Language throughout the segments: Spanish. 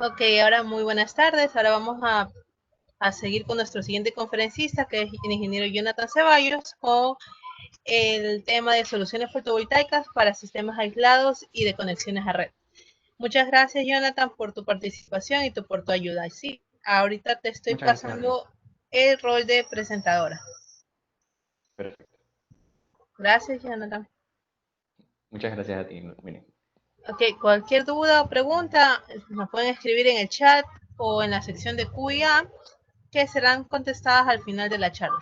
Ok, ahora muy buenas tardes. Ahora vamos a seguir con nuestro siguiente conferencista, que es el ingeniero Jonathan Ceballos, con el tema de soluciones fotovoltaicas para sistemas aislados y de conexiones a red. Muchas gracias, Jonathan, por tu participación y por tu ayuda. Sí, ahorita te estoy Muchas gracias a ti. pasando el rol de presentadora. Perfecto. Gracias, Jonathan. Muchas gracias a ti, Miriam. Ok, cualquier duda o pregunta nos pueden escribir en el chat o en la sección de Q&A que serán contestadas al final de la charla.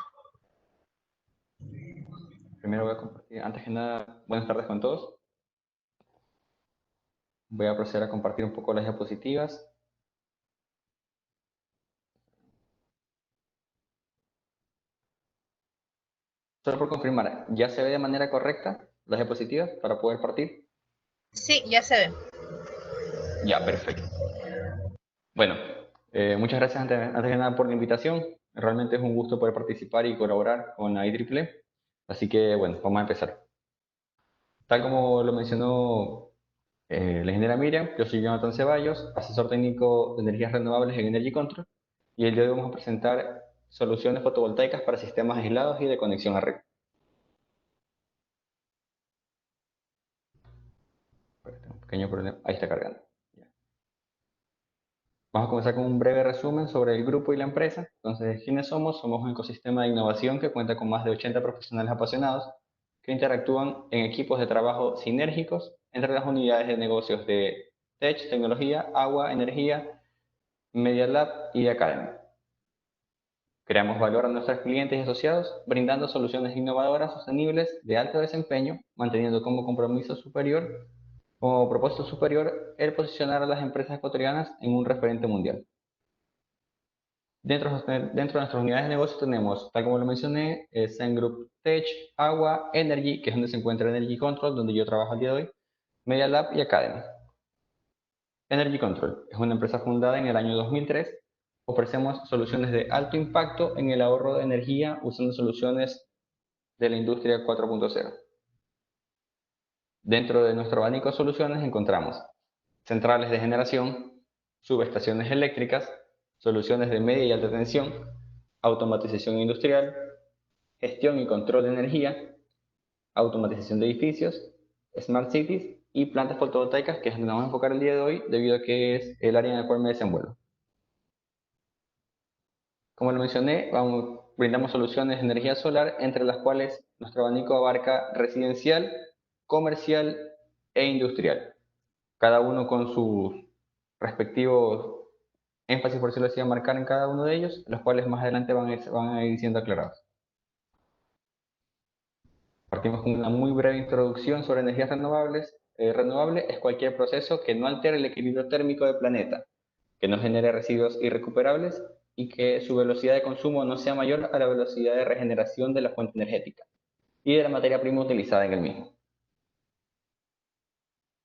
Primero voy a compartir, antes que nada, buenas tardes con todos. Voy a proceder a compartir un poco las diapositivas. Solo por confirmar, ¿ya se ve de manera correcta las diapositivas para poder partir? Sí, ya se ve. Ya, perfecto. Bueno, muchas gracias antes que nada por la invitación. Realmente es un gusto poder participar y colaborar con la IEEE. Así que, bueno, vamos a empezar. Tal como lo mencionó la ingeniera Miriam, yo soy Jonathan Ceballos, asesor técnico de energías renovables en Energy Control, y el día de hoy vamos a presentar soluciones fotovoltaicas para sistemas aislados y de conexión a red. Un pequeño problema, ahí está cargando. Vamos a comenzar con un breve resumen sobre el grupo y la empresa. Entonces, ¿quiénes somos? Somos un ecosistema de innovación que cuenta con más de 80 profesionales apasionados que interactúan en equipos de trabajo sinérgicos entre las unidades de negocios de Tech, tecnología, agua, energía, Media Lab y Academy. Creamos valor a nuestros clientes y asociados, brindando soluciones innovadoras, sostenibles, de alto desempeño, manteniendo como propósito superior, el posicionar a las empresas ecuatorianas en un referente mundial. Dentro de nuestras unidades de negocio tenemos, tal como lo mencioné, Zen Group Tech, Agua, Energy, que es donde se encuentra Energy Control, donde yo trabajo el día de hoy, Media Lab y Academy. Energy Control es una empresa fundada en el año 2003. Ofrecemos soluciones de alto impacto en el ahorro de energía usando soluciones de la industria 4.0. Dentro de nuestro abanico de soluciones encontramos centrales de generación, subestaciones eléctricas, soluciones de media y alta tensión, automatización industrial, gestión y control de energía, automatización de edificios, smart cities y plantas fotovoltaicas, que es donde nos vamos a enfocar el día de hoy debido a que es el área en la cual me desenvuelvo. Como lo mencioné, brindamos soluciones de energía solar, entre las cuales nuestro abanico abarca residencial, comercial e industrial, cada uno con sus respectivos énfasis, por decirlo así, a marcar en cada uno de ellos, los cuales más adelante van a ir siendo aclarados. Partimos con una muy breve introducción sobre energías renovables. Renovable es cualquier proceso que no altere el equilibrio térmico del planeta, que no genere residuos irrecuperables y que su velocidad de consumo no sea mayor a la velocidad de regeneración de la fuente energética y de la materia prima utilizada en el mismo.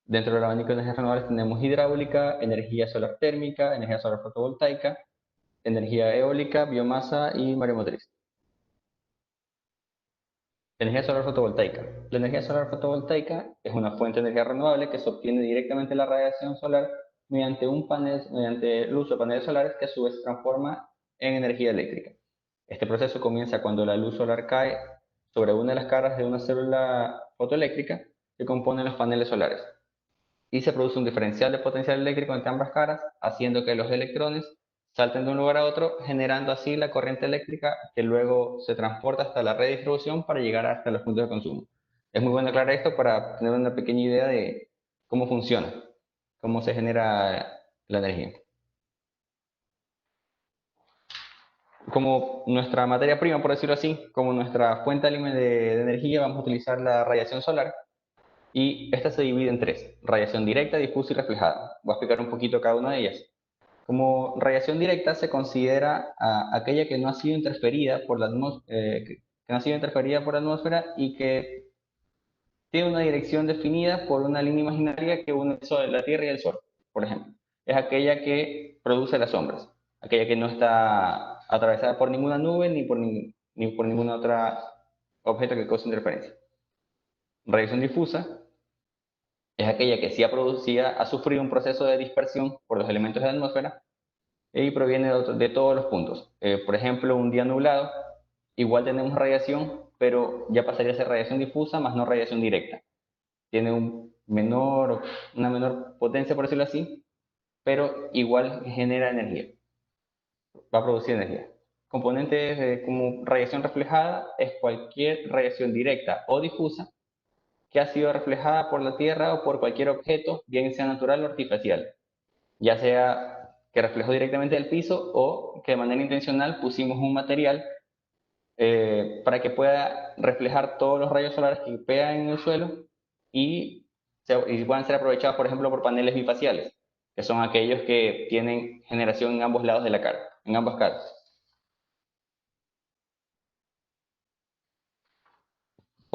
Dentro del abanico de energías renovables tenemos hidráulica, energía solar térmica, energía solar fotovoltaica, energía eólica, biomasa y mareomotriz. Energía solar fotovoltaica. La energía solar fotovoltaica es una fuente de energía renovable que se obtiene directamente de la radiación solar mediante el uso de paneles solares que a su vez se transforma en energía eléctrica. Este proceso comienza cuando la luz solar cae sobre una de las caras de una célula fotoeléctrica que compone los paneles solares y se produce un diferencial de potencial eléctrico entre ambas caras, haciendo que los electrones salten de un lugar a otro, generando así la corriente eléctrica que luego se transporta hasta la red de distribución para llegar hasta los puntos de consumo. Es muy bueno aclarar esto para tener una pequeña idea de cómo funciona, cómo se genera la energía. Como nuestra materia prima, por decirlo así, como nuestra fuente de energía, vamos a utilizar la radiación solar. Y esta se divide en tres: radiación directa, difusa y reflejada. Voy a explicar un poquito cada una de ellas. Como radiación directa se considera aquella que no ha sido interferida por la atmósfera y que tiene una dirección definida por una línea imaginaria que une la Tierra y el Sol, por ejemplo. Es aquella que produce las sombras, aquella que no está atravesada por ninguna nube ni por ninguna otra objeto que cause interferencia. Radiación difusa es aquella que sí ha sufrido un proceso de dispersión por los elementos de la atmósfera y proviene de todos los puntos. Por ejemplo, un día nublado, igual tenemos radiación, pero ya pasaría a ser radiación difusa más no radiación directa. Tiene una menor potencia, por decirlo así, pero igual genera energía, va a producir energía. Componentes como radiación reflejada es cualquier radiación directa o difusa que ha sido reflejada por la Tierra o por cualquier objeto, bien sea natural o artificial, ya sea que reflejó directamente del piso o que de manera intencional pusimos un material para que pueda reflejar todos los rayos solares que pegan en el suelo y, y puedan ser aprovechados, por ejemplo, por paneles bifaciales, que son aquellos que tienen generación en ambos lados de la cara, en ambas caras.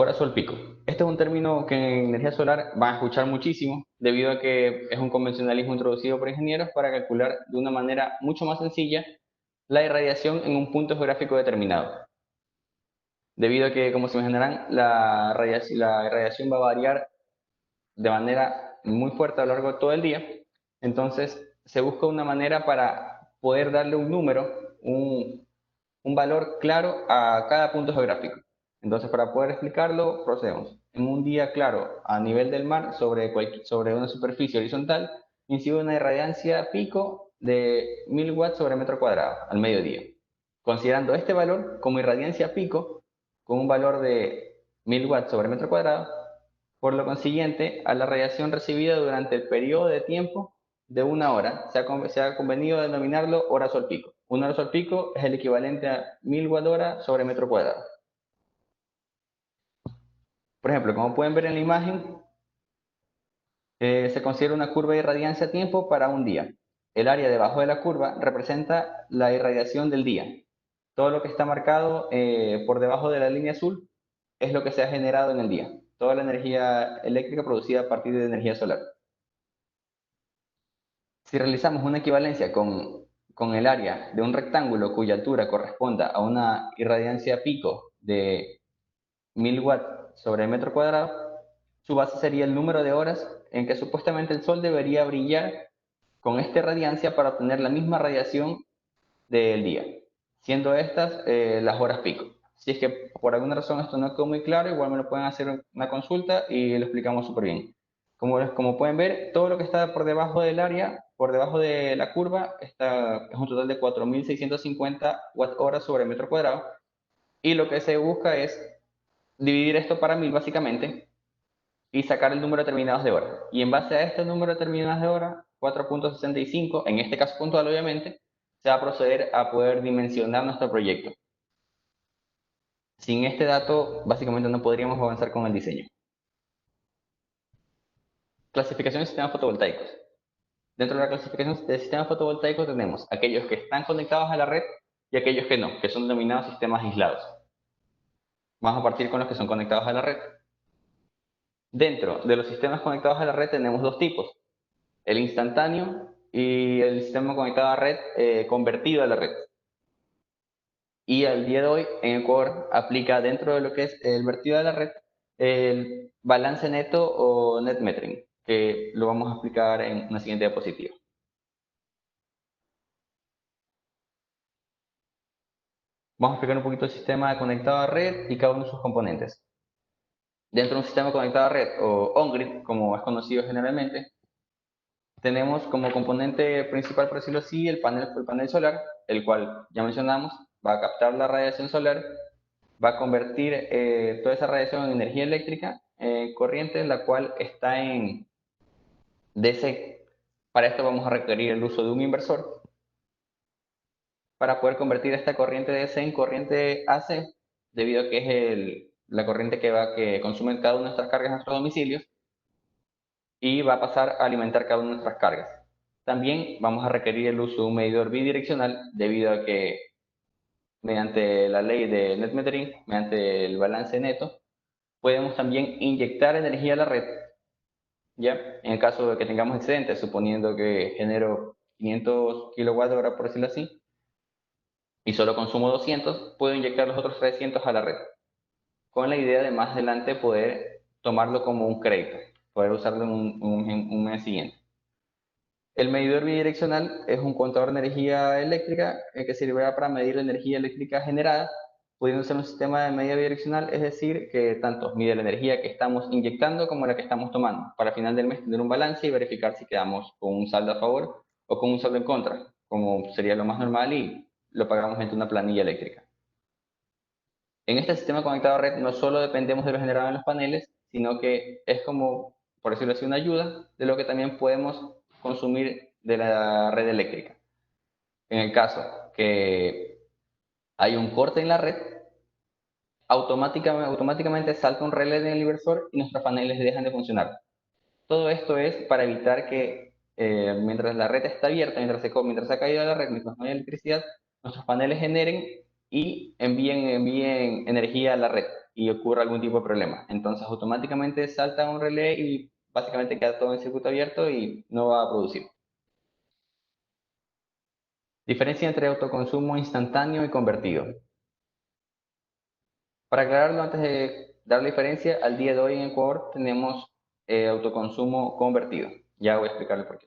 Hora sol pico. Este es un término que en energía solar van a escuchar muchísimo, debido a que es un convencionalismo introducido por ingenieros para calcular de una manera mucho más sencilla la irradiación en un punto geográfico determinado. Debido a que, como se imaginarán, la irradiación va a variar de manera muy fuerte a lo largo de todo el día, entonces se busca una manera para poder darle un número, un valor claro a cada punto geográfico. Entonces, para poder explicarlo, procedemos. En un día claro, a nivel del mar, sobre una superficie horizontal, incide una irradiancia pico de 1000 watts sobre metro cuadrado al mediodía. Considerando este valor como irradiancia pico, con un valor de 1000 watts sobre metro cuadrado, por lo consiguiente, a la radiación recibida durante el periodo de tiempo de una hora, se ha convenido denominarlo hora sol pico. Una hora sol pico es el equivalente a 1000 watt hora sobre metro cuadrado. Por ejemplo, como pueden ver en la imagen, se considera una curva de irradiancia tiempo para un día. El área debajo de la curva representa la irradiación del día. Todo lo que está marcado por debajo de la línea azul es lo que se ha generado en el día. Toda la energía eléctrica producida a partir de energía solar. Si realizamos una equivalencia con el área de un rectángulo cuya altura corresponda a una irradiancia pico de 1000 watts sobre el metro cuadrado, su base sería el número de horas en que supuestamente el Sol debería brillar con esta radiancia para obtener la misma radiación del día, siendo estas las horas pico. Si es que por alguna razón esto no quedó muy claro, igual me lo pueden hacer una consulta y lo explicamos súper bien. Como pueden ver, todo lo que está por debajo del área, por debajo de la curva, es un total de 4650 watt horas sobre metro cuadrado. Y lo que se busca es dividir esto para 1000 básicamente y sacar el número determinado de horas. Y en base a este número determinado de horas, 4.65, en este caso puntual obviamente, se va a proceder a poder dimensionar nuestro proyecto. Sin este dato, básicamente no podríamos avanzar con el diseño. Clasificación de sistemas fotovoltaicos. Dentro de la clasificación de sistemas fotovoltaicos tenemos aquellos que están conectados a la red y aquellos que no, que son denominados sistemas aislados. Vamos a partir con los que son conectados a la red. Dentro de los sistemas conectados a la red tenemos dos tipos, el instantáneo y el sistema conectado a red convertido a la red. Y al día de hoy en Ecuador aplica dentro de lo que es el vertido a la red el balance neto o net metering, que lo vamos a explicar en una siguiente diapositiva. Vamos a explicar un poquito el sistema conectado a red y cada uno de sus componentes. Dentro de un sistema conectado a red o on-grid, como es conocido generalmente, tenemos como componente principal, por decirlo así, el panel solar, el cual ya mencionamos, va a captar la radiación solar, va a convertir toda esa radiación en energía eléctrica, corriente, la cual está en DC. Para esto vamos a requerir el uso de un inversor para poder convertir esta corriente DC en corriente AC, debido a que es la corriente que consume cada una de nuestras cargas en nuestros domicilios y va a pasar a alimentar cada una de nuestras cargas. También vamos a requerir el uso de un medidor bidireccional, debido a que mediante la ley de net metering, mediante el balance neto, podemos también inyectar energía a la red, ¿ya? En el caso de que tengamos excedentes, suponiendo que genero 500 kWh, por decirlo así, y solo consumo 200, puedo inyectar los otros 300 a la red, con la idea de más adelante poder tomarlo como un crédito. poder usarlo en un mes siguiente. El medidor bidireccional es un contador de energía eléctrica que servirá para medir la energía eléctrica generada, pudiendo ser un sistema de medida bidireccional, es decir, que tanto mide la energía que estamos inyectando como la que estamos tomando, para al final del mes tener un balance y verificar si quedamos con un saldo a favor o con un saldo en contra, como sería lo más normal y lo pagamos mediante una planilla eléctrica. En este sistema conectado a red no solo dependemos de lo generado en los paneles, sino que es como, por decirlo así, una ayuda de lo que también podemos consumir de la red eléctrica. En el caso que hay un corte en la red, automáticamente salta un relé en el inversor y nuestros paneles dejan de funcionar. Todo esto es para evitar que mientras la red está abierta, mientras se ha caído la red, mientras no hay electricidad, nuestros paneles generen y envíen energía a la red y ocurra algún tipo de problema. Entonces automáticamente salta un relé y básicamente queda todo en circuito abierto y no va a producir. Diferencia entre autoconsumo instantáneo y convertido. Para aclararlo, antes de dar la diferencia, al día de hoy en Ecuador tenemos autoconsumo convertido. Ya voy a explicarle por qué.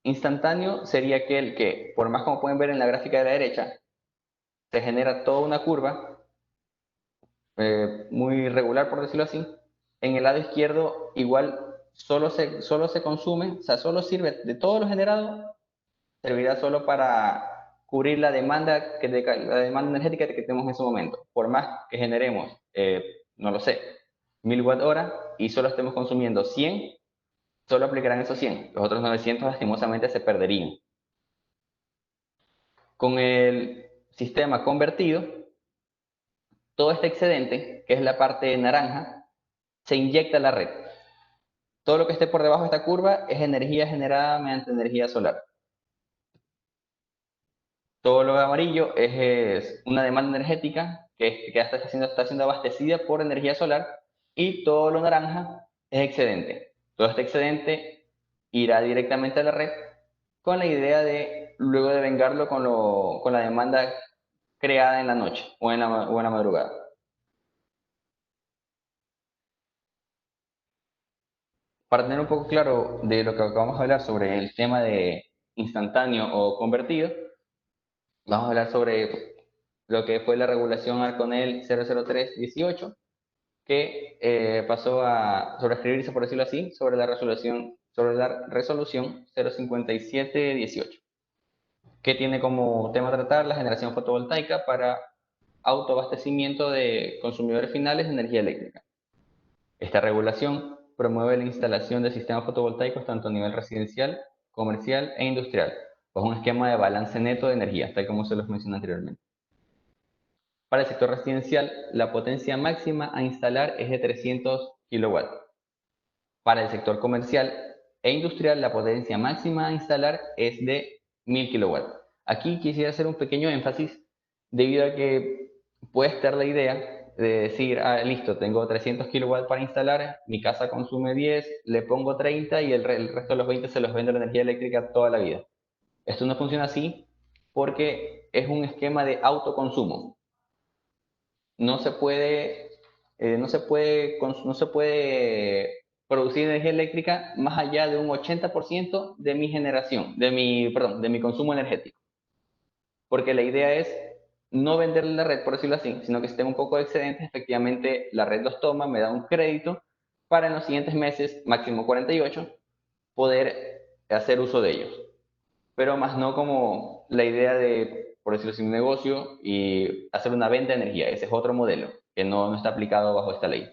Instantáneo sería aquel que, por más como pueden ver en la gráfica de la derecha, se genera toda una curva muy regular, por decirlo así. En el lado izquierdo, igual solo se consume, o sea, solo sirve de todo lo generado, servirá solo para cubrir la demanda, la demanda energética que tenemos en ese momento. Por más que generemos, no lo sé, 1000 watt hora y solo estemos consumiendo 100, solo aplicarán esos 100. Los otros 900 lastimosamente se perderían. Con el sistema convertido, todo este excedente, que es la parte naranja, se inyecta a la red. Todo lo que esté por debajo de esta curva es energía generada mediante energía solar. Todo lo amarillo es una demanda energética que está siendo abastecida por energía solar y todo lo naranja es excedente. Todo este excedente irá directamente a la red con la idea de luego de vengarlo con la demanda creada en la noche o en la madrugada. Para tener un poco claro de lo que acabamos de hablar sobre el tema de instantáneo o convertido, vamos a hablar sobre lo que fue la regulación Arconel 00318, que pasó a sobreescribirse, por decirlo así, sobre la resolución 05718, que tiene como tema a tratar la generación fotovoltaica para autoabastecimiento de consumidores finales de energía eléctrica. Esta regulación promueve la instalación de sistemas fotovoltaicos tanto a nivel residencial, comercial e industrial, bajo un esquema de balance neto de energía, tal como se los mencioné anteriormente. Para el sector residencial, la potencia máxima a instalar es de 300 kW. Para el sector comercial e industrial, la potencia máxima a instalar es de 1000 kW. Aquí quisiera hacer un pequeño énfasis debido a que puede estar la idea de decir, listo, tengo 300 kW para instalar, mi casa consume 10, le pongo 30 y el resto de los 20 se los vendo la energía eléctrica toda la vida. Esto no funciona así porque es un esquema de autoconsumo. No se puede, no se puede producir energía eléctrica más allá de un 80% de mi generación, de mi consumo energético. Porque la idea es no venderle la red, por decirlo así, sino que si tengo un poco de excedentes, efectivamente la red los toma, me da un crédito para en los siguientes meses, máximo 48, poder hacer uso de ellos. Pero más no como la idea de, por decirlo así, un negocio y hacer una venta de energía. Ese es otro modelo que no está aplicado bajo esta ley.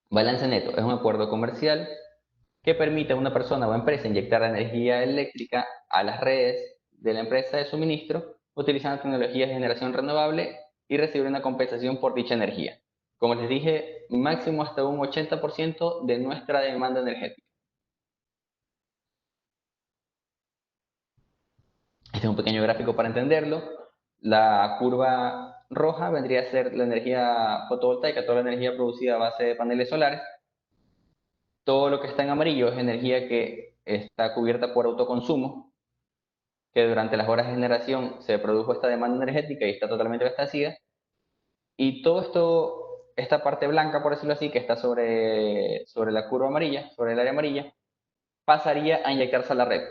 Balance neto es un acuerdo comercial que permite a una persona o empresa inyectar energía eléctrica a las redes de la empresa de suministro utilizando tecnologías de generación renovable y recibir una compensación por dicha energía. Como les dije, máximo hasta un 80% de nuestra demanda energética. Este es un pequeño gráfico para entenderlo. La curva roja vendría a ser la energía fotovoltaica, toda la energía producida a base de paneles solares. Todo lo que está en amarillo es energía que está cubierta por autoconsumo, que durante las horas de generación se produjo esta demanda energética y está totalmente abastecida. Y todo esto esta parte blanca, por decirlo así, que está sobre la curva amarilla, sobre el área amarilla, pasaría a inyectarse a la red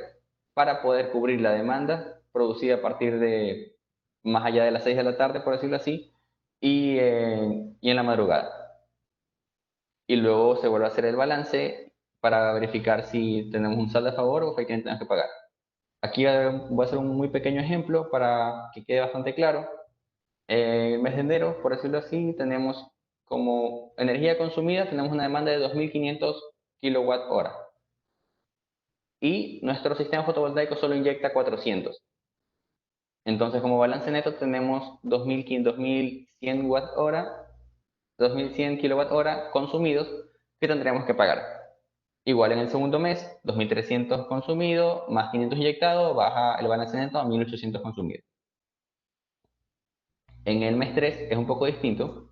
para poder cubrir la demanda producida a partir de más allá de las 6 de la tarde, por decirlo así, y en la madrugada. Y luego se vuelve a hacer el balance para verificar si tenemos un saldo a favor o efectivamente tenemos que pagar. Aquí voy a hacer un muy pequeño ejemplo para que quede bastante claro. El mes de enero, por decirlo así, tenemos como energía consumida, tenemos una demanda de 2.500 kilowatt hora. Y nuestro sistema fotovoltaico solo inyecta 400. Entonces, como balance neto tenemos 2.100 watt hora, 2.100 kilowatt hora consumidos que tendremos que pagar. Igual en el segundo mes, 2.300 consumido, más 500 inyectado, baja el balance neto a 1.800 consumido. En el mes 3 es un poco distinto.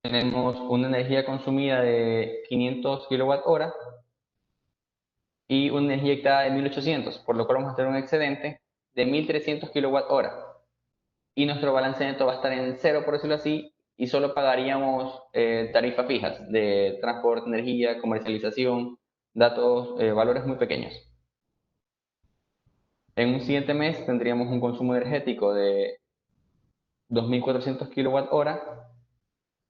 Tenemos una energía consumida de 500 kilowatt hora y una energía inyectada de 1.800, por lo cual vamos a tener un excedente de 1.300 kilowatt hora. Y nuestro balance neto va a estar en cero, por decirlo así, y solo pagaríamos tarifas fijas de transporte, energía, comercialización, datos, valores muy pequeños. En un siguiente mes tendríamos un consumo energético de 2.400 kilowatt hora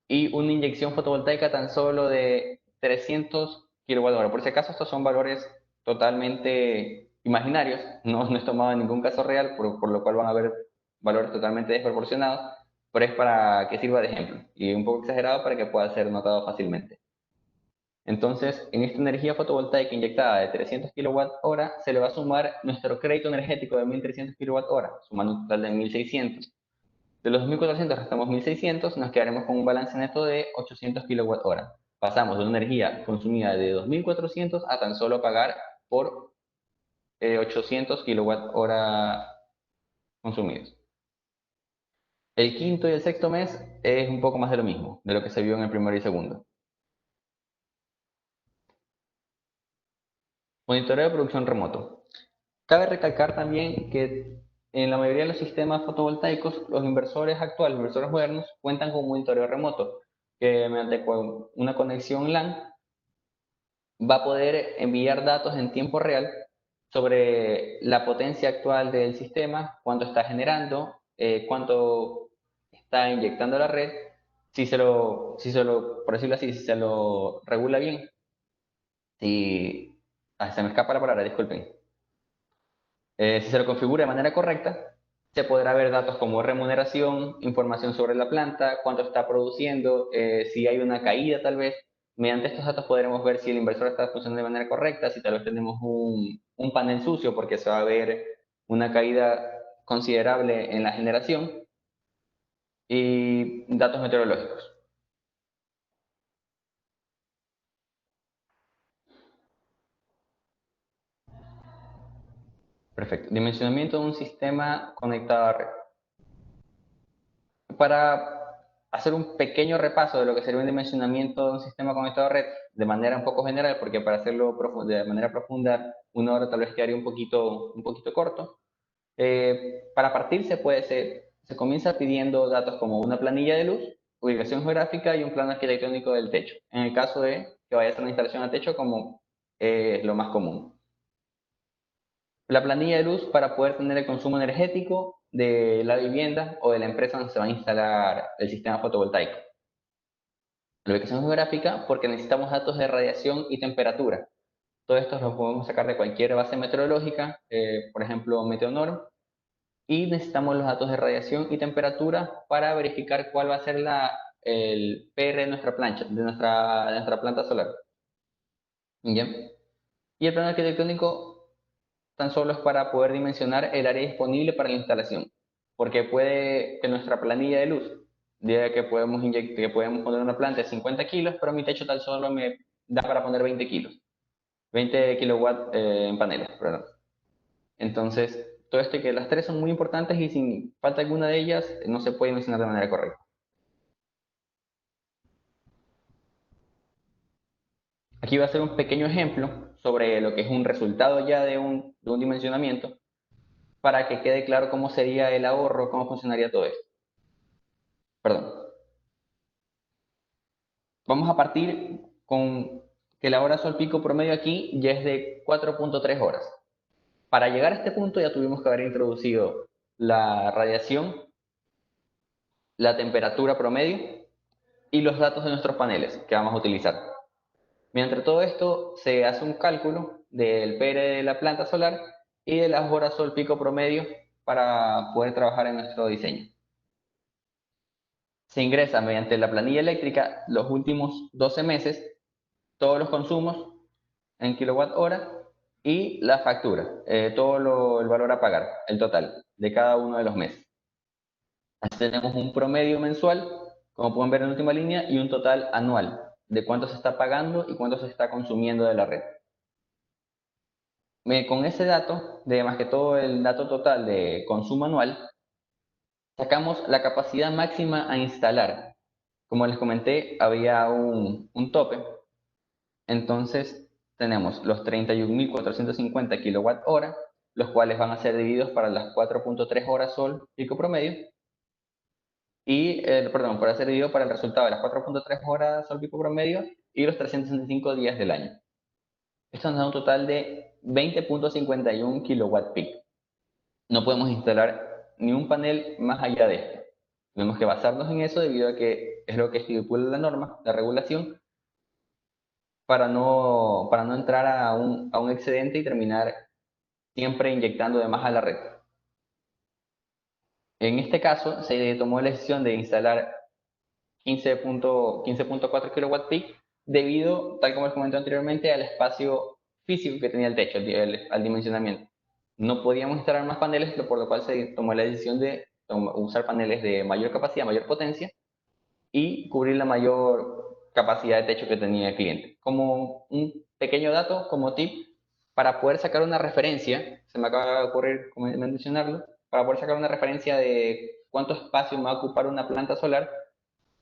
y una inyección fotovoltaica tan solo de 300 kilowatt hora. Por si acaso, estos son valores totalmente imaginarios, no es tomado en ningún caso real, por lo cual van a haber valores totalmente desproporcionados, pero es para que sirva de ejemplo y un poco exagerado para que pueda ser notado fácilmente. Entonces, en esta energía fotovoltaica inyectada de 300 kWh se le va a sumar nuestro crédito energético de 1.300 kWh, sumando un total de 1.600. De los 2.400 restamos 1.600, nos quedaremos con un balance neto de 800 kWh. Pasamos de una energía consumida de 2.400 a tan solo pagar por 800 kWh consumidos. El quinto y el sexto mes es un poco más de lo mismo, de lo que se vio en el primero y segundo. Monitoreo de producción remoto. Cabe recalcar también que en la mayoría de los sistemas fotovoltaicos, los inversores actuales, los inversores modernos, cuentan con un monitoreo remoto, que mediante una conexión LAN va a poder enviar datos en tiempo real sobre la potencia actual del sistema, cuánto está generando, cuánto está inyectando a la red, por decirlo así, si se lo regula bien, si, se me escapa la palabra, disculpen. Si se lo configura de manera correcta, se podrá ver datos como remuneración, información sobre la planta, cuánto está produciendo, si hay una caída tal vez. Mediante estos datos podremos ver si el inversor está funcionando de manera correcta, si tal vez tenemos un panel sucio porque se va a ver una caída considerable en la generación y datos meteorológicos. Perfecto. Dimensionamiento de un sistema conectado a red. Para hacer un pequeño repaso de lo que sería un dimensionamiento de un sistema conectado a red de manera un poco general, porque para hacerlo de manera profunda, una hora tal vez quedaría un poquito corto. Para partir se comienza pidiendo datos como una planilla de luz, ubicación geográfica y un plano arquitectónico del techo. En el caso de que vaya a hacer una instalación a techo, como es lo más común. La planilla de luz para poder tener el consumo energético de la vivienda o de la empresa donde se va a instalar el sistema fotovoltaico. La ubicación geográfica porque necesitamos datos de radiación y temperatura. Todo esto lo podemos sacar de cualquier base meteorológica, por ejemplo Meteonorm, y necesitamos los datos de radiación y temperatura para verificar cuál va a ser el PR de nuestra plancha, de nuestra planta solar. ¿Bien? Y el plano arquitectónico tan solo es para poder dimensionar el área disponible para la instalación, porque puede que nuestra planilla de luz diga que podemos poner una planta de 50 kilos, pero mi techo tan solo me da para poner 20 kilos, 20 kilowatts en paneles, perdón. Entonces, todo esto y que las tres son muy importantes y sin falta alguna de ellas no se puede dimensionar de manera correcta. Aquí va a ser un pequeño ejemplo sobre lo que es un resultado ya de un dimensionamiento para que quede claro cómo sería el ahorro, cómo funcionaría todo esto. Perdón. Vamos a partir con que la hora sol pico promedio aquí ya es de 4.3 horas. Para llegar a este punto ya tuvimos que haber introducido la radiación, la temperatura promedio y los datos de nuestros paneles que vamos a utilizar. Mientras todo esto se hace un cálculo del PR de la planta solar y de las horas sol pico promedio para poder trabajar en nuestro diseño. Se ingresa mediante la planilla eléctrica los últimos 12 meses todos los consumos en kilowatt hora y la factura, el valor a pagar, el total de cada uno de los meses. Así tenemos un promedio mensual, como pueden ver en la última línea, y un total anual de cuánto se está pagando y cuánto se está consumiendo de la red. Con ese dato, de más que todo el dato total de consumo anual, sacamos la capacidad máxima a instalar. Como les comenté, había un tope. Entonces, tenemos los 31.450 kilowatt hora, los cuales van a ser divididos para las 4.3 horas sol pico promedio, y, perdón, para ser dividido para el resultado de las 4.3 horas sol pico promedio y los 365 días del año. Esto nos da un total de 20.51 kilowatt peak. No podemos instalar ni un panel más allá de esto. Tenemos que basarnos en eso debido a que es lo que estipula la norma, la regulación, para no entrar a un excedente y terminar siempre inyectando de más a la red. En este caso, se tomó la decisión de instalar 15.4 kW peak debido, tal como les comenté anteriormente, al espacio físico que tenía el techo, al dimensionamiento. No podíamos instalar más paneles, por lo cual se tomó la decisión de usar paneles de mayor capacidad, mayor potencia y cubrir la mayor capacidad de techo que tenía el cliente. Como un pequeño dato, como tip, para poder sacar una referencia, se me acaba de ocurrir mencionarlo, para poder sacar una referencia de cuánto espacio me va a ocupar una planta solar,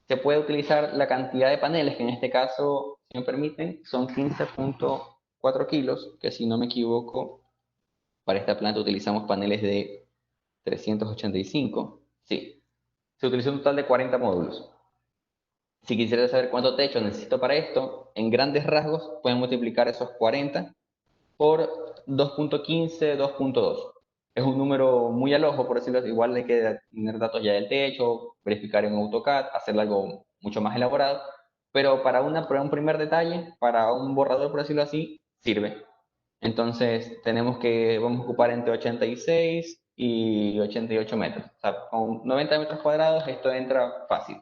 se puede utilizar la cantidad de paneles, que en este caso, si me permiten, son 15.4 kilos, que si no me equivoco, para esta planta utilizamos paneles de 385, sí, se utilizó un total de 40 módulos. Si quisiera saber cuánto techo necesito para esto, en grandes rasgos pueden multiplicar esos 40 por 2.15, 2.2. Es un número muy al ojo, por decirlo así. Igual hay que tener datos ya del techo, verificar en AutoCAD, hacer algo mucho más elaborado. Pero para un primer detalle, para un borrador, por decirlo así, sirve. Entonces vamos a ocupar entre 86 y 88 metros. O sea, con 90 metros cuadrados esto entra fácil.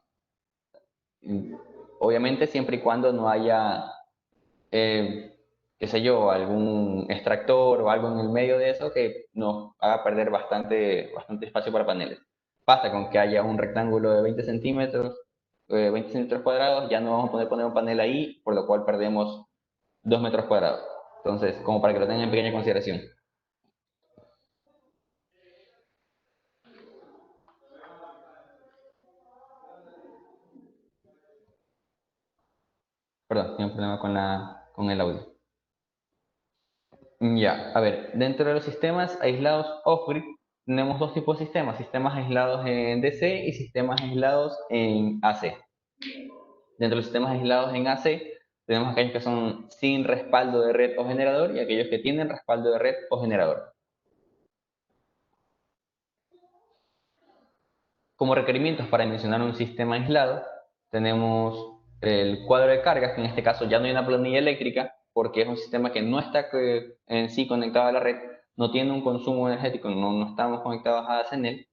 Obviamente siempre y cuando no haya, qué sé yo, algún extractor o algo en el medio de eso que nos haga perder bastante espacio para paneles. Basta con que haya un rectángulo de 20 centímetros, 20 centímetros cuadrados, ya no vamos a poder poner un panel ahí, por lo cual perdemos 2 metros cuadrados. Entonces, como para que lo tengan en pequeña consideración. Perdón, tengo un problema con el audio. Ya, a ver, dentro de los sistemas aislados off-grid tenemos dos tipos de sistemas, sistemas aislados en DC y sistemas aislados en AC. Dentro de los sistemas aislados en AC tenemos aquellos que son sin respaldo de red o generador y aquellos que tienen respaldo de red o generador. Como requerimientos para dimensionar un sistema aislado tenemos el cuadro de cargas, que en este caso ya no hay una planilla eléctrica porque es un sistema que no está en sí conectado a la red, no tiene un consumo energético, no estamos conectados a CENEL.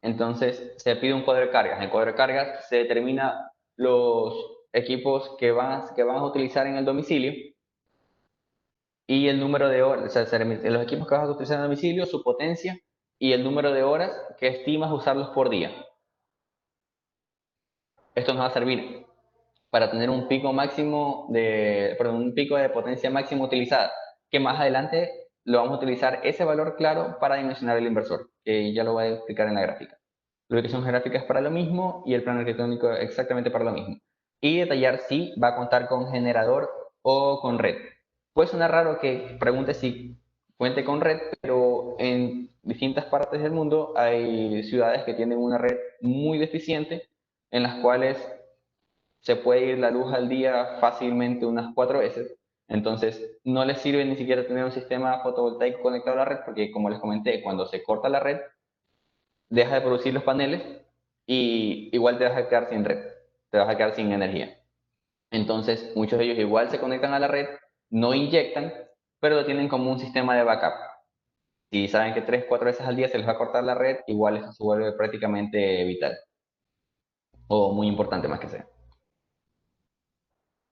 Entonces se pide un cuadro de cargas. En el cuadro de cargas se determina los equipos que van a utilizar en el domicilio y el número de horas, o sea, los equipos que vas a utilizar en el domicilio, su potencia y el número de horas que estimas usarlos por día. Esto nos va a servir para tener un pico un pico de potencia máxima utilizada, que más adelante lo vamos a utilizar ese valor claro para dimensionar el inversor, que ya lo voy a explicar en la gráfica. La ubicación geográfica es para lo mismo y el plano arquitectónico exactamente para lo mismo. Y detallar si va a contar con generador o con red. Puede sonar raro que pregunte si cuente con red, pero en distintas partes del mundo hay ciudades que tienen una red muy deficiente en las cuales se puede ir la luz al día fácilmente unas 4 veces. Entonces, no les sirve ni siquiera tener un sistema fotovoltaico conectado a la red, porque como les comenté, cuando se corta la red, deja de producir los paneles y igual te vas a quedar sin red, te vas a quedar sin energía. Entonces, muchos de ellos igual se conectan a la red, no inyectan, pero lo tienen como un sistema de backup. Si saben que 3, 4 veces al día se les va a cortar la red, igual eso se vuelve prácticamente vital, o muy importante más que sea.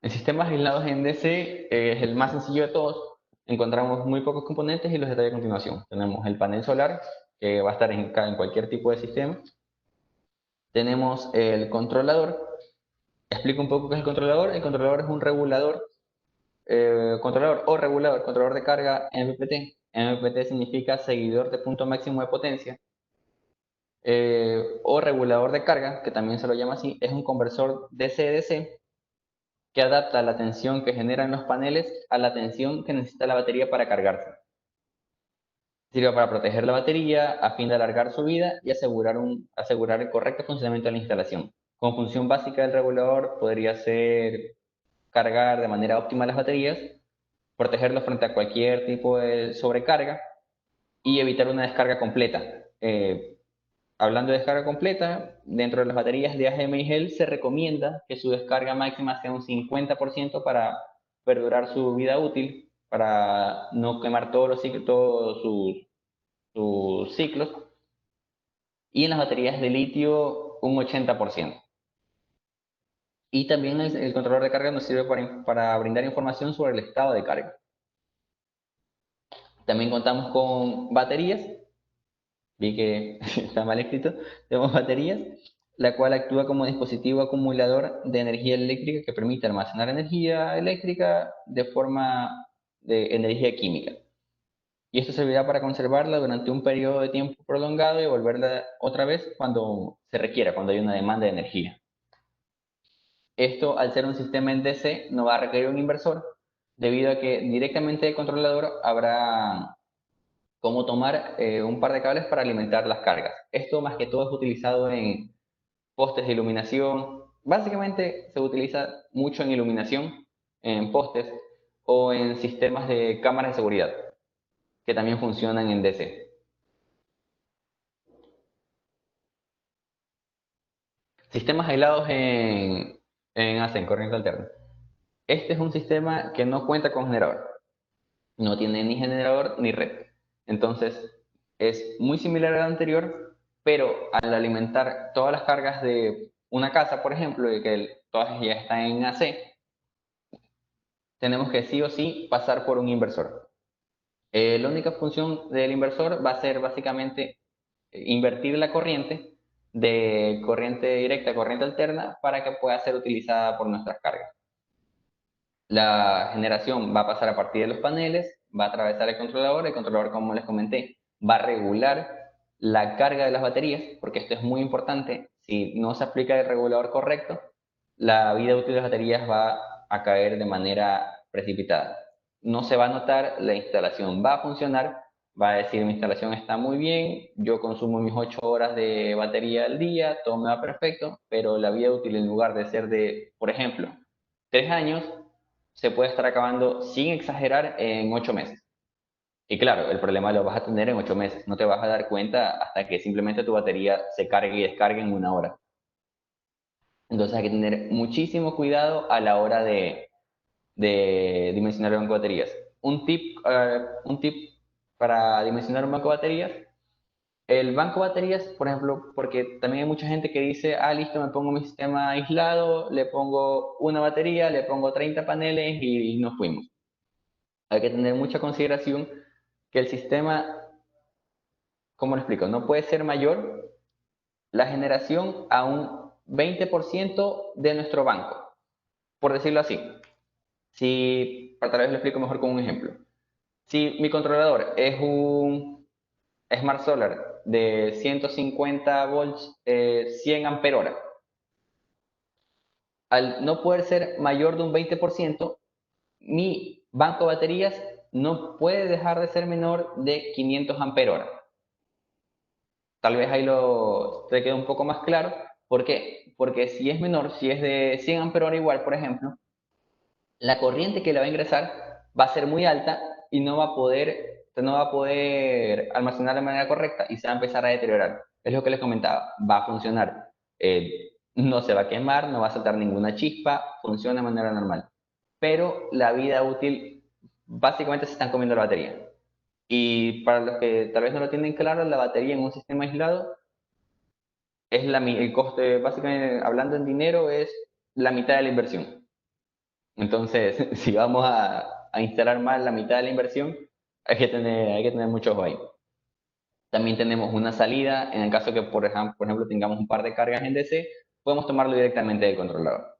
En sistemas aislados en DC es el más sencillo de todos. Encontramos muy pocos componentes y los detalles a continuación. Tenemos el panel solar, que va a estar en cualquier tipo de sistema. Tenemos el controlador. Explico un poco qué es el controlador. El controlador es un regulador, controlador de carga MPPT. MPPT significa seguidor de punto máximo de potencia. O regulador de carga, que también se lo llama así, es un conversor DC-DC que adapta la tensión que generan los paneles a la tensión que necesita la batería para cargarse. Sirve para proteger la batería a fin de alargar su vida y asegurar el correcto funcionamiento de la instalación. Como función básica del regulador podría ser cargar de manera óptima las baterías, protegerlos frente a cualquier tipo de sobrecarga y evitar una descarga completa. Hablando de descarga completa, dentro de las baterías de AGM y GEL se recomienda que su descarga máxima sea un 50% para perdurar su vida útil, para no quemar todos los ciclos, todos sus ciclos, y en las baterías de litio un 80%. Y también el controlador de carga nos sirve para brindar información sobre el estado de carga. También contamos con baterías, vi que está mal escrito, tenemos baterías, la cual actúa como dispositivo acumulador de energía eléctrica que permite almacenar energía eléctrica de forma de energía química. Y esto servirá para conservarla durante un periodo de tiempo prolongado y devolverla otra vez cuando se requiera, cuando hay una demanda de energía. Esto, al ser un sistema en DC, no va a requerir un inversor, debido a que directamente del controlador habrá cómo tomar un par de cables para alimentar las cargas. Esto más que todo es utilizado en postes de iluminación. Básicamente se utiliza mucho en iluminación, en postes o en sistemas de cámaras de seguridad, que también funcionan en DC. Sistemas aislados en AC, en corriente alterna. Este es un sistema que no cuenta con generador. No tiene ni generador ni red. Entonces, es muy similar al anterior, pero al alimentar todas las cargas de una casa, por ejemplo, y que todas ya están en AC, tenemos que sí o sí pasar por un inversor. La única función del inversor va a ser básicamente invertir la corriente de corriente directa a corriente alterna para que pueda ser utilizada por nuestras cargas. La generación va a pasar a partir de los paneles, va a atravesar el controlador, como les comenté, va a regular la carga de las baterías, porque esto es muy importante. Si no se aplica el regulador correcto, la vida útil de las baterías va a caer de manera precipitada. No se va a notar, la instalación va a funcionar, va a decir mi instalación está muy bien, yo consumo mis 8 horas de batería al día, todo me va perfecto, pero la vida útil en lugar de ser de, por ejemplo, 3 años, se puede estar acabando sin exagerar en 8 meses. Y claro, el problema lo vas a tener en 8 meses. No te vas a dar cuenta hasta que simplemente tu batería se cargue y descargue en 1 hora. Entonces hay que tener muchísimo cuidado a la hora de dimensionar el banco de baterías. Un tip para dimensionar un banco de baterías. El banco de baterías, por ejemplo, porque también hay mucha gente que dice, ah, listo, me pongo mi sistema aislado, le pongo una batería, le pongo 30 paneles y nos fuimos. Hay que tener mucha consideración que el sistema, ¿cómo lo explico? No puede ser mayor la generación a un 20% de nuestro banco, por decirlo así. Si, para tal vez lo explico mejor con un ejemplo. Si mi controlador es un Smart Solar de 150 volts, 100 ampere hora, al no poder ser mayor de un 20%, mi banco de baterías no puede dejar de ser menor de 500 ampere hora. Tal vez ahí te quede un poco más claro, ¿Por qué? Porque si es menor, si es de 100 amperes igual, por ejemplo, la corriente que le va a ingresar va a ser muy alta y no va a poder almacenar de manera correcta y se va a empezar a deteriorar. Es lo que les comentaba, va a funcionar. No se va a quemar, no va a saltar ninguna chispa, funciona de manera normal. Pero la vida útil, básicamente se están comiendo la batería. Y para los que tal vez no lo tienen claro, la batería en un sistema aislado es el coste, básicamente hablando en dinero, es la mitad de la inversión. Entonces, si vamos a instalar mal la mitad de la inversión, hay que tener mucho ojo ahí. También tenemos una salida, en el caso que, por ejemplo, tengamos un par de cargas en DC, podemos tomarlo directamente del controlador.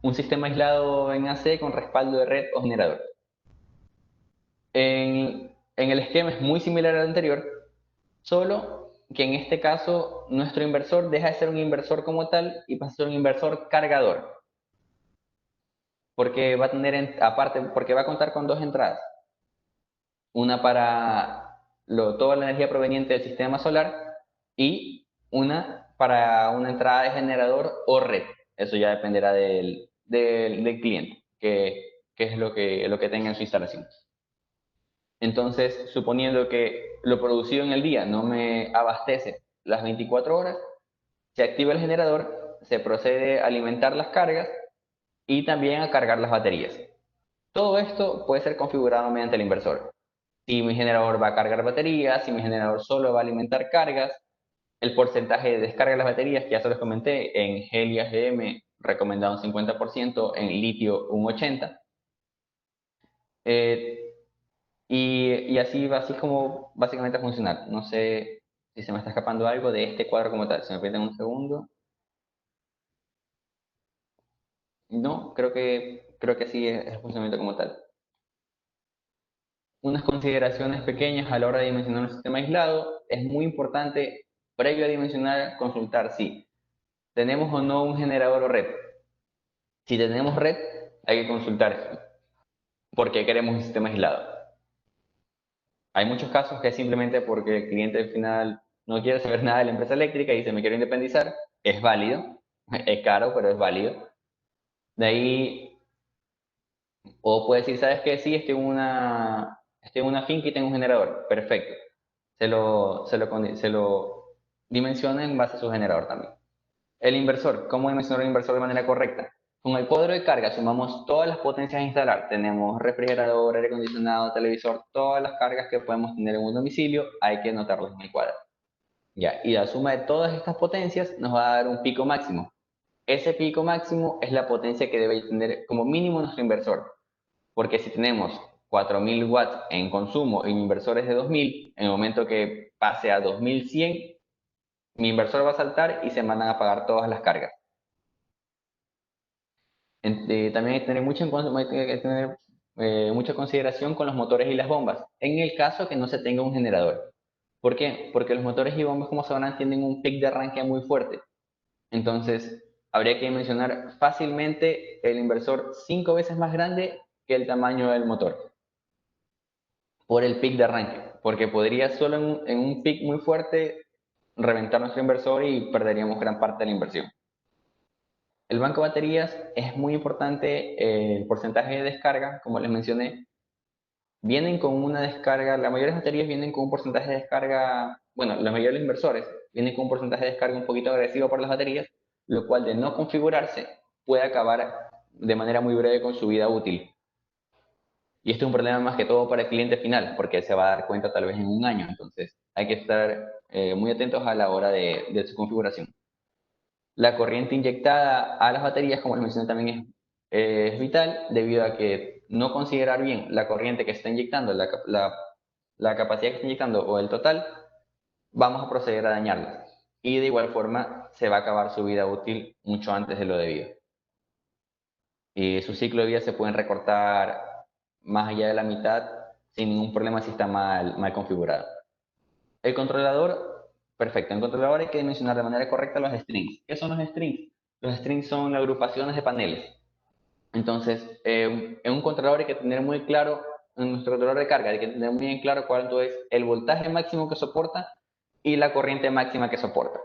Un sistema aislado en AC con respaldo de red o generador. En el esquema es muy similar al anterior, solo que en este caso nuestro inversor deja de ser un inversor como tal y pasa a ser un inversor cargador, porque va a tener, aparte, porque va a contar con dos entradas. Una para toda la energía proveniente del sistema solar y una para una entrada de generador o red. Eso ya dependerá del cliente, que es lo que tenga en su instalación. Entonces, suponiendo que lo producido en el día no me abastece las 24 horas, se activa el generador, se procede a alimentar las cargas y también a cargar las baterías. Todo esto puede ser configurado mediante el inversor. Si mi generador va a cargar baterías, si mi generador solo va a alimentar cargas, el porcentaje de descarga de las baterías, que ya se los comenté, en Helia GM recomendado un 50%, en litio un 80%. Y así es como básicamente va a funcionar. No sé si se me está escapando algo de este cuadro como tal. Si me permiten un segundo. No, creo que así es el funcionamiento como tal. Unas consideraciones pequeñas a la hora de dimensionar un sistema aislado. Es muy importante, previo a dimensionar, consultar si tenemos o no un generador o red. Si tenemos red, hay que consultar por qué queremos un sistema aislado. Hay muchos casos que es simplemente porque el cliente al final no quiere saber nada de la empresa eléctrica y dice me quiero independizar. Es válido, es caro, pero es válido. De ahí, o puede decir, ¿sabes qué? Sí, estoy en una finca y tengo un generador. Perfecto. Se lo dimensiona en base a su generador también. El inversor, ¿cómo dimensionar el inversor de manera correcta? Con el cuadro de carga sumamos todas las potencias a instalar. Tenemos refrigerador, aire acondicionado, televisor, todas las cargas que podemos tener en un domicilio, hay que anotarlas en el cuadro. Ya, y la suma de todas estas potencias nos va a dar un pico máximo. Ese pico máximo es la potencia que debe tener como mínimo nuestro inversor. Porque si tenemos 4000 watts en consumo y mi inversor es de 2000, en el momento que pase a 2100, mi inversor va a saltar y se mandan a pagar todas las cargas. También hay que tener mucha consideración con los motores y las bombas, en el caso que no se tenga un generador. ¿Por qué? Porque los motores y bombas, como sabrán, tienen un pic de arranque muy fuerte. Entonces, habría que mencionar fácilmente el inversor 5 veces más grande que el tamaño del motor, por el pic de arranque, porque podría solo en un pic muy fuerte reventar nuestro inversor y perderíamos gran parte de la inversión. El banco de baterías es muy importante, el porcentaje de descarga, como les mencioné, vienen con una descarga, la mayoría de las baterías vienen con un porcentaje de descarga, bueno, la mayoría de los inversores vienen con un porcentaje de descarga un poquito agresivo por las baterías, lo cual de no configurarse puede acabar de manera muy breve con su vida útil. Y esto es un problema más que todo para el cliente final, porque se va a dar cuenta tal vez en un año, entonces hay que estar muy atentos a la hora de su configuración. La corriente inyectada a las baterías, como les mencioné, también es vital debido a que no considerar bien la corriente que está inyectando, la capacidad que está inyectando o el total, vamos a proceder a dañarlas. Y de igual forma se va a acabar su vida útil mucho antes de lo debido. Y su ciclo de vida se pueden recortar más allá de la mitad sin ningún problema si está mal configurado. El controlador, perfecto. En el controlador hay que dimensionar de manera correcta los strings. ¿Qué son los strings? Los strings son las agrupaciones de paneles. Entonces, en un controlador hay que tener muy claro en nuestro controlador de carga hay que tener muy bien claro cuánto es el voltaje máximo que soporta y la corriente máxima que soporta.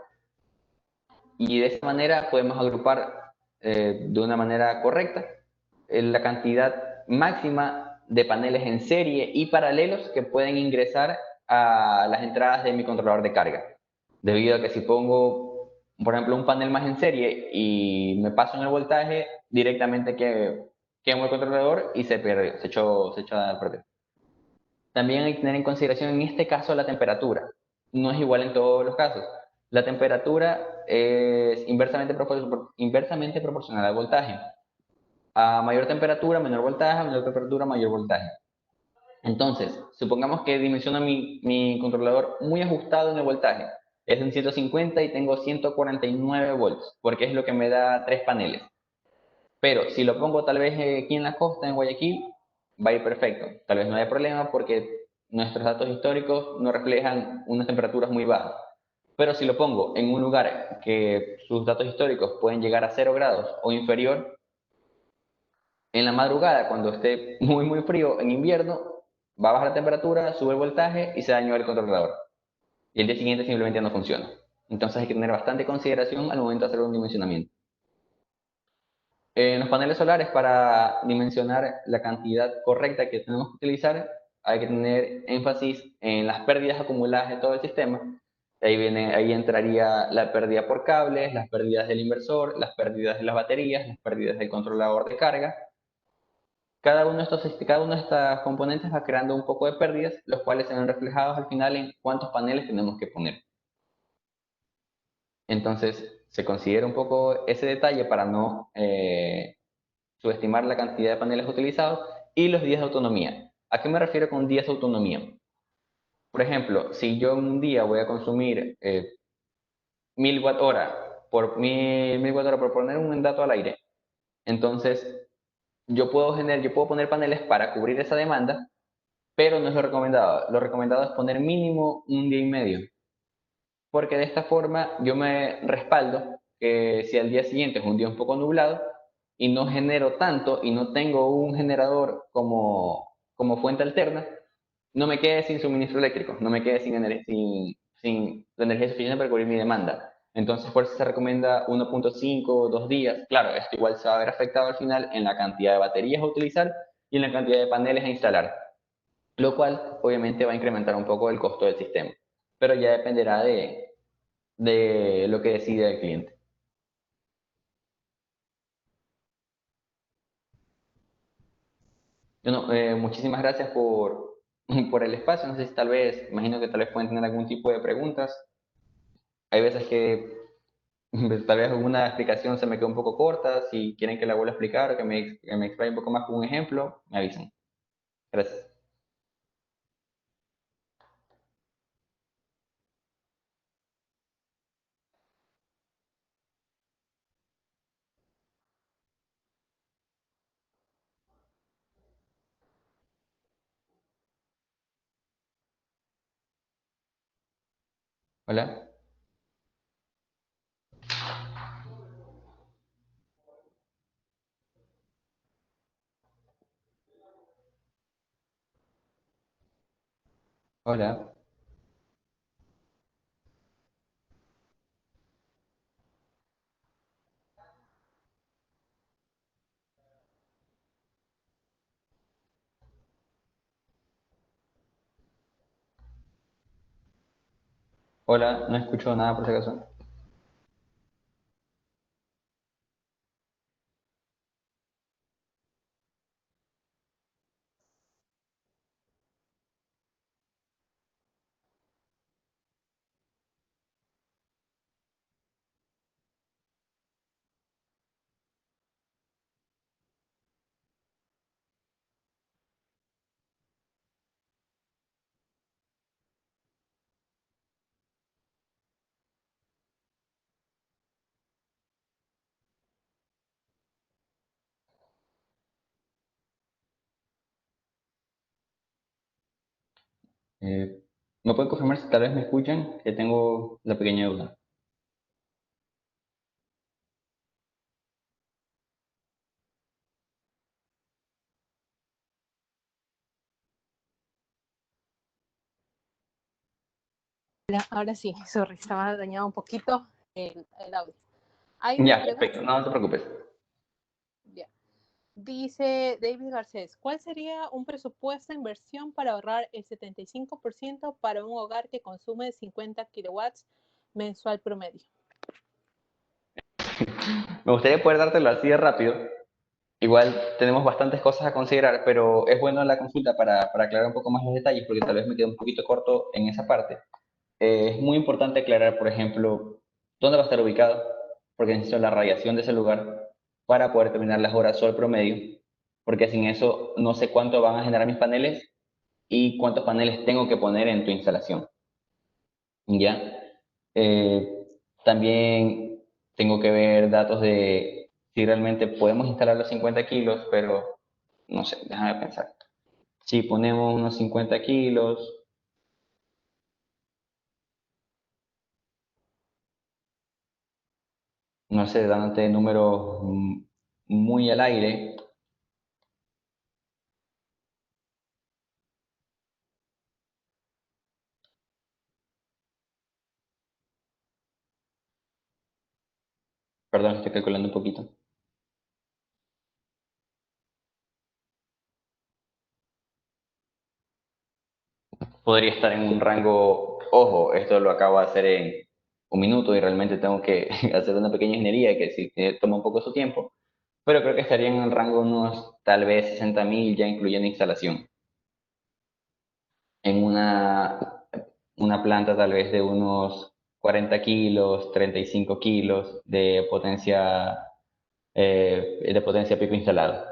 Y de esa manera podemos agrupar de una manera correcta la cantidad máxima de paneles en serie y paralelos que pueden ingresar a las entradas de mi controlador de carga. Debido a que si pongo, por ejemplo, un panel más en serie y me paso en el voltaje, directamente quemo el controlador y se perdió, se echó a perder. También hay que tener en consideración en este caso la temperatura. No es igual en todos los casos. La temperatura es inversamente proporcional al voltaje. A mayor temperatura, menor voltaje, a menor temperatura, mayor voltaje. Entonces, supongamos que dimensiona mi controlador muy ajustado en el voltaje. Es en 150 y tengo 149 volts, porque es lo que me da 3 paneles. Pero si lo pongo tal vez aquí en la costa, en Guayaquil, va a ir perfecto. Tal vez no haya problema porque nuestros datos históricos no reflejan unas temperaturas muy bajas. Pero si lo pongo en un lugar que sus datos históricos pueden llegar a 0 grados o inferior, en la madrugada, cuando esté muy frío en invierno, va a bajar la temperatura, sube el voltaje y se dañó el controlador. Y el día siguiente simplemente no funciona. Entonces hay que tener bastante consideración al momento de hacer un dimensionamiento. En los paneles solares, para dimensionar la cantidad correcta que tenemos que utilizar, hay que tener énfasis en las pérdidas acumuladas de todo el sistema. Ahí entraría la pérdida por cables, las pérdidas del inversor, las pérdidas de las baterías, las pérdidas del controlador de carga. Cada uno de estos componentes va creando un poco de pérdidas, los cuales se ven reflejados al final en cuántos paneles tenemos que poner. Entonces, se considera un poco ese detalle para no subestimar la cantidad de paneles utilizados y los días de autonomía. ¿A qué me refiero con días de autonomía? Por ejemplo, si yo en un día voy a consumir 1000 watt hora por 1000 watt hora por poner un dato al aire, entonces yo puedo poner paneles para cubrir esa demanda, pero no es lo recomendado. Lo recomendado es poner mínimo un día y medio, porque de esta forma yo me respaldo que si al día siguiente es un día un poco nublado y no genero tanto y no tengo un generador como fuente alterna, no me quede sin suministro eléctrico, no me quede sin la energía suficiente para cubrir mi demanda. Entonces, por eso se recomienda 1.5 o 2 días. Claro, esto igual se va a ver afectado al final en la cantidad de baterías a utilizar y en la cantidad de paneles a instalar, lo cual obviamente va a incrementar un poco el costo del sistema, pero ya dependerá de lo que decide el cliente. Bueno, muchísimas gracias por el espacio. No sé si tal vez, imagino que tal vez pueden tener algún tipo de preguntas. Hay veces que tal vez alguna explicación se me queda un poco corta. Si quieren que la vuelva a explicar o que me explaye un poco más con un ejemplo, me avisan. Gracias. Hola. Hola. Hola, no escucho nada por si acaso. Eh, ¿Me pueden confirmar si tal vez me escuchan? Que tengo la pequeña duda. Ahora sí, sorry, estaba dañado un poquito el audio. Hay una Ya, pregunta. perfecto, no te preocupes. Ya. Dice David Garcés, ¿cuál sería un presupuesto de inversión para ahorrar el 75% para un hogar que consume 50 kilowatts mensual promedio? Me gustaría poder dártelo así de rápido. Igual tenemos bastantes cosas a considerar, pero es bueno la consulta para aclarar un poco más los detalles, porque tal vez me quede un poquito corto en esa parte. Es muy importante aclarar, por ejemplo, dónde va a estar ubicado, porque necesito la radiación de ese lugar para poder terminar las horas sol promedio, porque sin eso no sé cuánto van a generar mis paneles y cuántos paneles tengo que poner en tu instalación. ¿Ya? Eh, También tengo que ver datos de si realmente podemos instalar los 50 kilos, pero no sé, déjame pensar. Si ponemos unos 50 kilos, no sé, dándote números muy al aire, perdón, estoy calculando un poquito. Podría estar en un rango, ojo, esto lo acabo de hacer en un minuto y realmente tengo que hacer una pequeña ingeniería que sí que toma un poco su tiempo, pero creo que estaría en el rango unos tal vez 60.000 ya incluyendo instalación. En una planta tal vez de unos 40 kilos, 35 kilos de potencia pico instalado.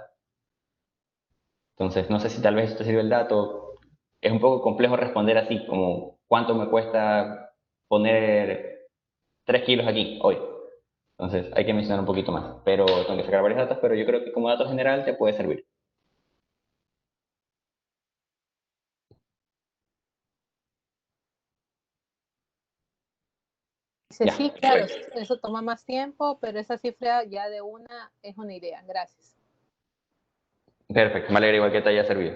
Entonces, no sé si tal vez esto sirve el dato. Es un poco complejo responder así, como cuánto me cuesta poner 3 kilos aquí hoy. Entonces, hay que mencionar un poquito más. Pero tengo que sacar varios datos, pero yo creo que como dato general te puede servir. Dice, Ya, sí, claro, perfecto. eso toma más tiempo, pero esa cifra ya de una es una idea. Gracias. Perfecto, me alegra igual que te haya servido.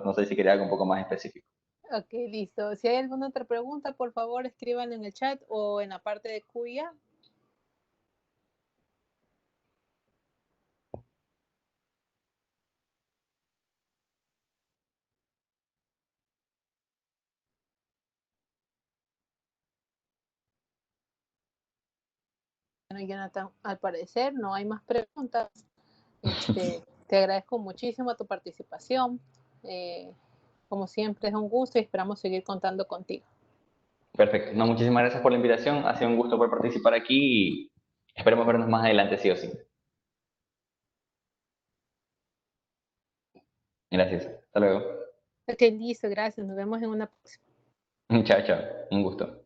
No sé si quería algo un poco más específico. Ok, listo. Si hay alguna otra pregunta, por favor, escríbanla en el chat o en la parte de cuya. Bueno, Jonathan, al parecer no hay más preguntas. Te agradezco muchísimo tu participación. Eh, Como siempre, es un gusto y esperamos seguir contando contigo. Perfecto. No, muchísimas gracias por la invitación. Ha sido un gusto poder participar aquí y esperemos vernos más adelante, sí o sí. Gracias. Hasta luego. Ok, listo, gracias. Nos vemos en una próxima. Chao, chao. Un gusto.